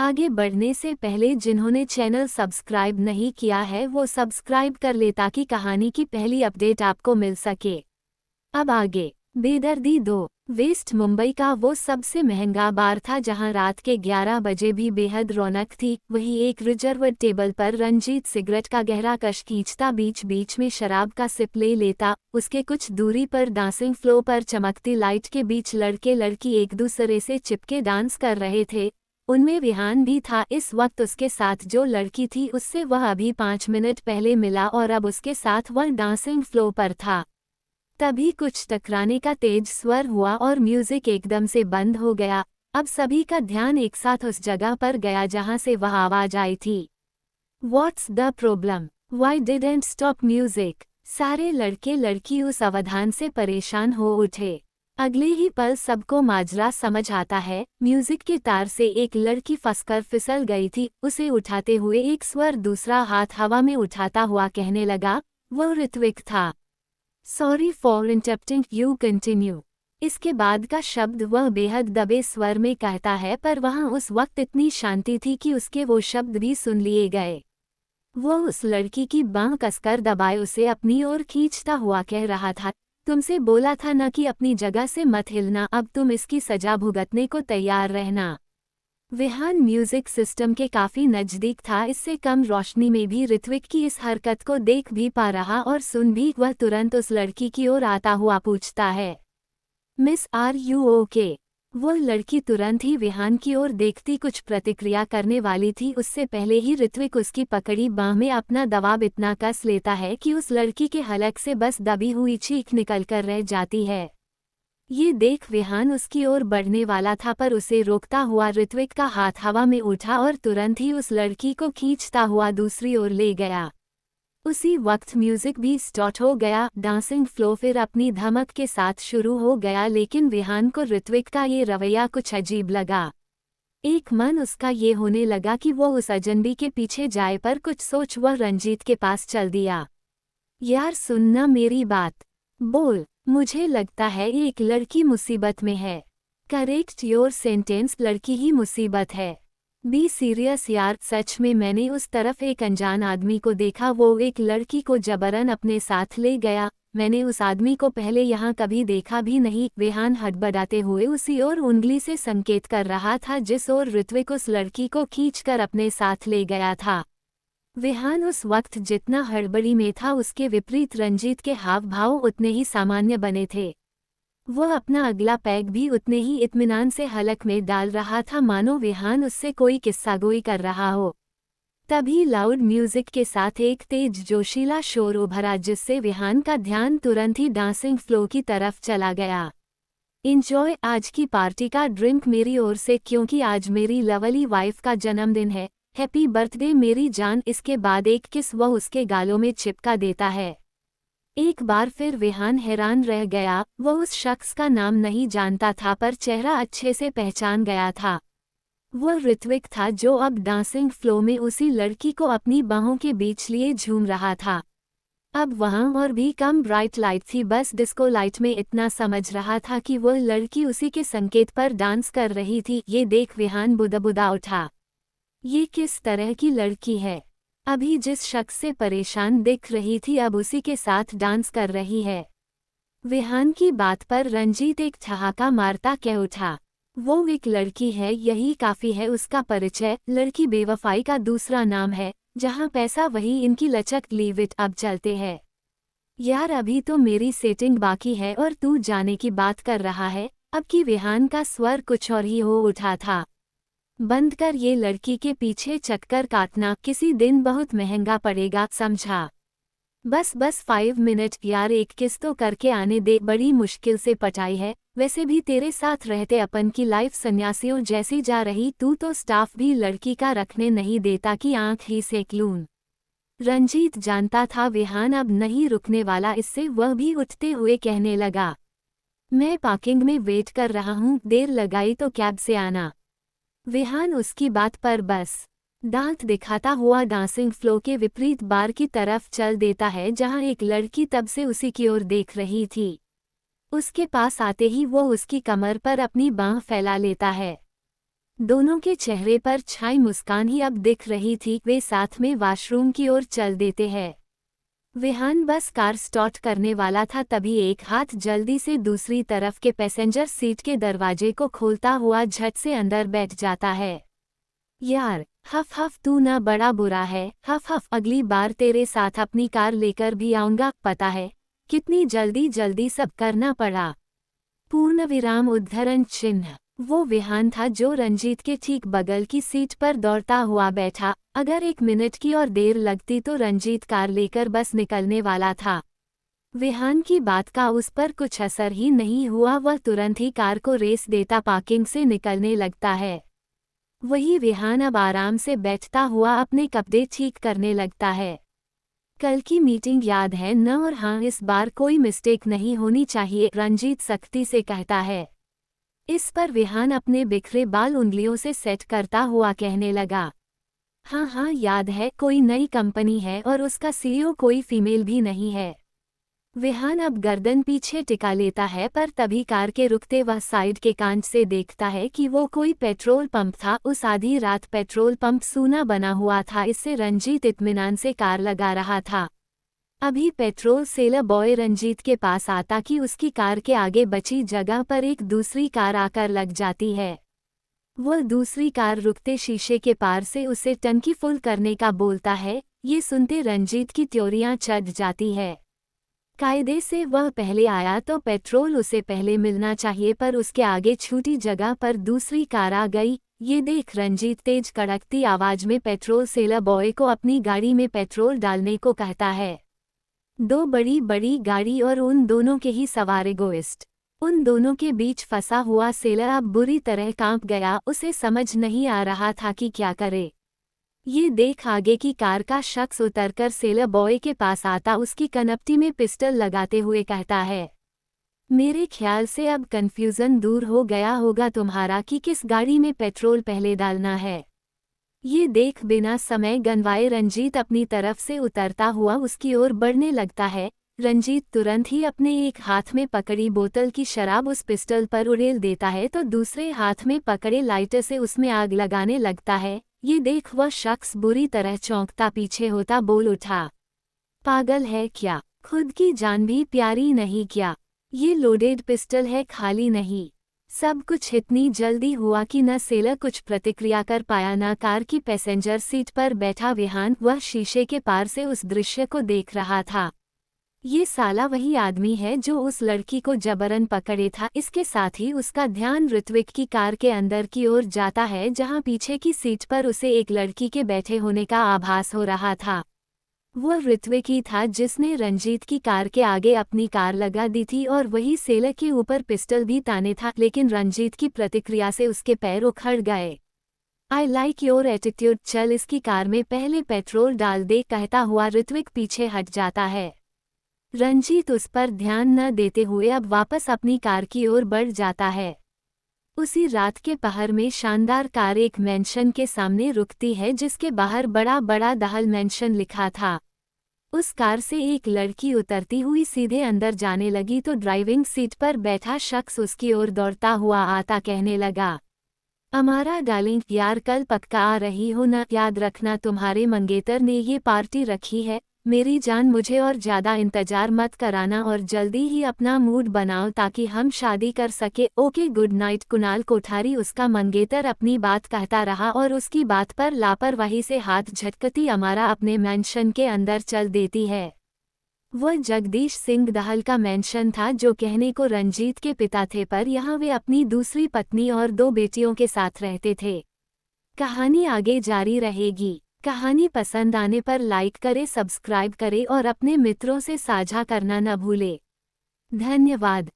आगे बढ़ने से पहले जिन्होंने चैनल सब्सक्राइब नहीं किया है वो सब्सक्राइब कर ले ताकि कहानी की पहली अपडेट आपको मिल सके। अब आगे। बेदर्दी 2। वेस्ट मुंबई का वो सबसे महंगा बार था जहां रात के 11 बजे भी बेहद रौनक थी। वहीं एक रिजर्व टेबल पर रंजीत सिगरेट का गहरा कश खींचता बीच बीच में शराब का सिप ले लेता। उसके कुछ दूरी पर डांसिंग फ्लोर पर चमकती लाइट के बीच लड़के लड़की एक दूसरे से चिपके डांस कर रहे थे। उनमें विहान भी था। इस वक्त उसके साथ जो लड़की थी उससे वह अभी 5 मिनट पहले मिला और अब उसके साथ वह डांसिंग फ्लोर पर था। तभी कुछ टकराने का तेज स्वर हुआ और म्यूजिक एकदम से बंद हो गया। अब सभी का ध्यान एक साथ उस जगह पर गया जहां से वह आवाज आई थी। What's the problem? Why didn't stop music? सारे लड़के लड़की उस अवधान से परेशान हो उठे। अगले ही पल सबको माजरा समझ आता है। म्यूजिक के तार से एक लड़की फंसकर फिसल गई थी। उसे उठाते हुए एक स्वर दूसरा हाथ हवा में उठाता हुआ कहने लगा, वो ऋत्विक था। Sorry for interrupting you, continue. इसके बाद का शब्द वह बेहद दबे स्वर में कहता है पर वहाँ उस वक्त इतनी शांति थी कि उसके वो शब्द भी सुन लिए गए। वो उस लड़की की बांह कसकर दबाए उसे अपनी ओर खींचता हुआ कह रहा था, तुमसे बोला था न कि अपनी जगह से मत हिलना, अब तुम इसकी सजा भुगतने को तैयार रहना। विहान म्यूजिक सिस्टम के काफी नजदीक था। इससे कम रोशनी में भी ऋत्विक की इस हरकत को देख भी पा रहा और सुन भी। वह तुरंत उस लड़की की ओर आता हुआ पूछता है, मिस आर यू ओके? वो लड़की तुरंत ही विहान की ओर देखती कुछ प्रतिक्रिया करने वाली थी। उससे पहले ही ऋत्विक उसकी पकड़ी बांह में अपना दबाव इतना कस लेता है कि उस लड़की के हलक से बस दबी हुई चीख निकलकर रह जाती है। ये देख विहान उसकी ओर बढ़ने वाला था पर उसे रोकता हुआ ऋत्विक का हाथ हवा में उठा और तुरंत ही उस लड़की को खींचता हुआ दूसरी ओर ले गया। उसी वक्त म्यूजिक भी स्टार्ट हो गया। डांसिंग फ्लो फिर अपनी धमक के साथ शुरू हो गया लेकिन विहान को ऋत्विक का ये रवैया कुछ अजीब लगा। एक मन उसका ये होने लगा कि वो उस अजनबी के पीछे जाए पर कुछ सोच वह रंजीत के पास चल दिया। यार सुनना मेरी बात, बोल, मुझे लगता है एक लड़की मुसीबत में है। करेक्ट योर सेंटेंस, लड़की ही मुसीबत है। बी सीरियस यार, सच में मैंने उस तरफ एक अनजान आदमी को देखा। वो एक लड़की को जबरन अपने साथ ले गया। मैंने उस आदमी को पहले यहाँ कभी देखा भी नहीं। विहान हड़बड़ाते हुए उसी ओर उंगली से संकेत कर रहा था जिस ओर ऋत्विक उस लड़की को खींचकर अपने साथ ले गया था। विहान उस वक्त जितना हड़बड़ी में था उसके विपरीत रंजीत के हाव भाव उतने ही सामान्य बने थे। वह अपना अगला पैग भी उतने ही इत्मीनान से हलक में डाल रहा था मानो विहान उससे कोई किस्सागोई कर रहा हो। तभी लाउड म्यूजिक के साथ एक तेज जोशीला शोर उभरा जिससे विहान का ध्यान तुरंत ही डांसिंग फ्लो की तरफ चला गया। इंजॉय आज की पार्टी का ड्रिंक मेरी ओर से, क्योंकि आज मेरी लवली वाइफ का जन्मदिन है। हैप्पी बर्थडे मेरी जान। इसके बाद एक किस वह उसके गालों में चिपका देता है। एक बार फिर विहान हैरान रह गया। वह उस शख्स का नाम नहीं जानता था पर चेहरा अच्छे से पहचान गया था। वह ऋत्विक था जो अब डांसिंग फ्लो में उसी लड़की को अपनी बाहों के बीच लिए झूम रहा था। अब वहाँ और भी कम ब्राइट लाइट थी, बस डिस्को लाइट में इतना समझ रहा था कि वह लड़की उसी के संकेत पर डांस कर रही थी। ये देख विहान बुदबुदा उठा, ये किस तरह की लड़की है? अभी जिस शख्स से परेशान दिख रही थी अब उसी के साथ डांस कर रही है। विहान की बात पर रंजीत एक ठहाका मारता कह उठा, वो एक लड़की है, यही काफी है उसका परिचय। लड़की बेवफाई का दूसरा नाम है। जहां पैसा वही इनकी लचक, लीव इट, अब चलते हैं। यार अभी तो मेरी सेटिंग बाकी है और तू जाने की बात कर रहा है। अब की विहान का स्वर कुछ और ही हो उठा था। बंद कर ये लड़की के पीछे चक्कर काटना, किसी दिन बहुत महंगा पड़ेगा, समझा? बस 5 मिनट यार, एक किस तो करके आने दे। बड़ी मुश्किल से पटाई है। वैसे भी तेरे साथ रहते अपन की लाइफ सन्यासियों जैसी जा रही। तू तो स्टाफ भी लड़की का रखने नहीं देता कि आंख ही सेक लूं। रंजीत जानता था विहान अब नहीं रुकने वाला। इससे वह भी उठते हुए कहने लगा, मैं पार्किंग में वेट कर रहा हूँ, देर लगाई तो कैब से आना। विहान उसकी बात पर बस दांत दिखाता हुआ डांसिंग फ्लो के विपरीत बार की तरफ चल देता है जहां एक लड़की तब से उसी की ओर देख रही थी। उसके पास आते ही वो उसकी कमर पर अपनी बांह फैला लेता है। दोनों के चेहरे पर छाई मुस्कान ही अब दिख रही थी। वे साथ में वॉशरूम की ओर चल देते हैं। विहान बस कार स्टार्ट करने वाला था, तभी एक हाथ जल्दी से दूसरी तरफ के पैसेंजर सीट के दरवाजे को खोलता हुआ झट से अंदर बैठ जाता है। यार, हफ हफ तू ना बड़ा बुरा है, हफ हफ अगली बार तेरे साथ अपनी कार लेकर भी आऊंगा, पता है कितनी जल्दी जल्दी सब करना पड़ा। पूर्ण विराम उद्धरण चिन्ह। वो विहान था जो रंजीत के ठीक बगल की सीट पर दौड़ता हुआ बैठा। अगर 1 मिनट की और देर लगती तो रंजीत कार लेकर बस निकलने वाला था। विहान की बात का उस पर कुछ असर ही नहीं हुआ। वह तुरंत ही कार को रेस देता पार्किंग से निकलने लगता है। वही विहान अब आराम से बैठता हुआ अपने कपड़े ठीक करने लगता है। कल की मीटिंग याद है न? और हाँ, इस बार कोई मिस्टेक नहीं होनी चाहिए, रंजीत सख्ती से कहता है। इस पर विहान अपने बिखरे बाल उंगलियों से सेट करता हुआ कहने लगा, हाँ हाँ याद है, कोई नई कंपनी है और उसका सीईओ कोई फीमेल भी नहीं है। विहान अब गर्दन पीछे टिका लेता है, पर तभी कार के रुकते वह साइड के कांच से देखता है कि वो कोई पेट्रोल पंप था। उस आधी रात पेट्रोल पंप सूना बना हुआ था, इससे रंजीत इत्मीनान से कार लगा रहा था। अभी पेट्रोल सेलर बॉय रंजीत के पास आता कि उसकी कार के आगे बची जगह पर एक दूसरी कार आकर लग जाती है। वह दूसरी कार रुकते शीशे के पार से उसे टंकी फुल करने का बोलता है। ये सुनते रंजीत की त्योरियां चढ़ जाती है। कायदे से वह पहले आया तो पेट्रोल उसे पहले मिलना चाहिए, पर उसके आगे छूटी जगह पर दूसरी कार आ गई। ये देख रंजीत तेज कड़कती आवाज में पेट्रोल सेलर बॉय को अपनी गाड़ी में पेट्रोल डालने को कहता है। 2 बड़ी बड़ी गाड़ी और उन दोनों के ही सवार एगोइस्ट। उन दोनों के बीच फंसा हुआ सेलर अब बुरी तरह कांप गया। उसे समझ नहीं आ रहा था कि क्या करे। ये देख आगे की कार का शख्स उतरकर सेलर बॉय के पास आता, उसकी कनपटी में पिस्टल लगाते हुए कहता है, मेरे ख्याल से अब कंफ्यूजन दूर हो गया होगा तुम्हारा कि किस गाड़ी में पेट्रोल पहले डालना है। ये देख बिना समय गंवाए रंजीत अपनी तरफ से उतरता हुआ उसकी ओर बढ़ने लगता है। रंजीत तुरंत ही अपने एक हाथ में पकड़ी बोतल की शराब उस पिस्टल पर उड़ेल देता है, तो दूसरे हाथ में पकड़े लाइटर से उसमें आग लगाने लगता है। ये देख वह शख्स बुरी तरह चौंकता पीछे होता बोल उठा, पागल है क्या? खुद की जान भी प्यारी नहीं क्या? ये लोडेड पिस्टल है, खाली नहीं। सब कुछ इतनी जल्दी हुआ कि न सेलर कुछ प्रतिक्रिया कर पाया न कार की पैसेंजर सीट पर बैठा विहान। वह शीशे के पार से उस दृश्य को देख रहा था। ये साला वही आदमी है जो उस लड़की को जबरन पकड़े था। इसके साथ ही उसका ध्यान ऋत्विक की कार के अंदर की ओर जाता है, जहां पीछे की सीट पर उसे एक लड़की के बैठे होने का आभास हो रहा था। वह ऋत्विक ही था जिसने रंजीत की कार के आगे अपनी कार लगा दी थी और वही सेलर के ऊपर पिस्टल भी ताने था, लेकिन रंजीत की प्रतिक्रिया से उसके पैर उखड़ गए। आई लाइक योर एटीट्यूड, चल इसकी कार में पहले पेट्रोल डाल दे, कहता हुआ ऋत्विक पीछे हट जाता है। रंजीत उस पर ध्यान न देते हुए अब वापस अपनी कार की ओर बढ़ जाता है। उसी रात के पहर में शानदार कार एक मेंशन के सामने रुकती है, जिसके बाहर बड़ा बड़ा दहल मेंशन लिखा था। उस कार से एक लड़की उतरती हुई सीधे अंदर जाने लगी तो ड्राइविंग सीट पर बैठा शख्स उसकी ओर दौड़ता हुआ आता कहने लगा, अमारा डार्लिंग, यार कल पक्का आ रही हो ना? याद रखना तुम्हारे मंगेतर ने ये पार्टी रखी है। मेरी जान, मुझे और ज़्यादा इंतजार मत कराना और जल्दी ही अपना मूड बनाओ ताकि हम शादी कर सके। Okay good night. Kunal Kothari उसका मंगेतर अपनी बात कहता रहा और उसकी बात पर लापरवाही से हाथ झटकती अमारा अपने मेंशन के अंदर चल देती है। वह जगदीश सिंह दहल का मेंशन था जो कहने को रंजीत के पिता थे, पर यहाँ वे अपनी दूसरी पत्नी और 2 बेटियों के साथ रहते थे। कहानी आगे जारी रहेगी। कहानी पसंद आने पर लाइक करें, सब्सक्राइब करें और अपने मित्रों से साझा करना न भूलें। धन्यवाद।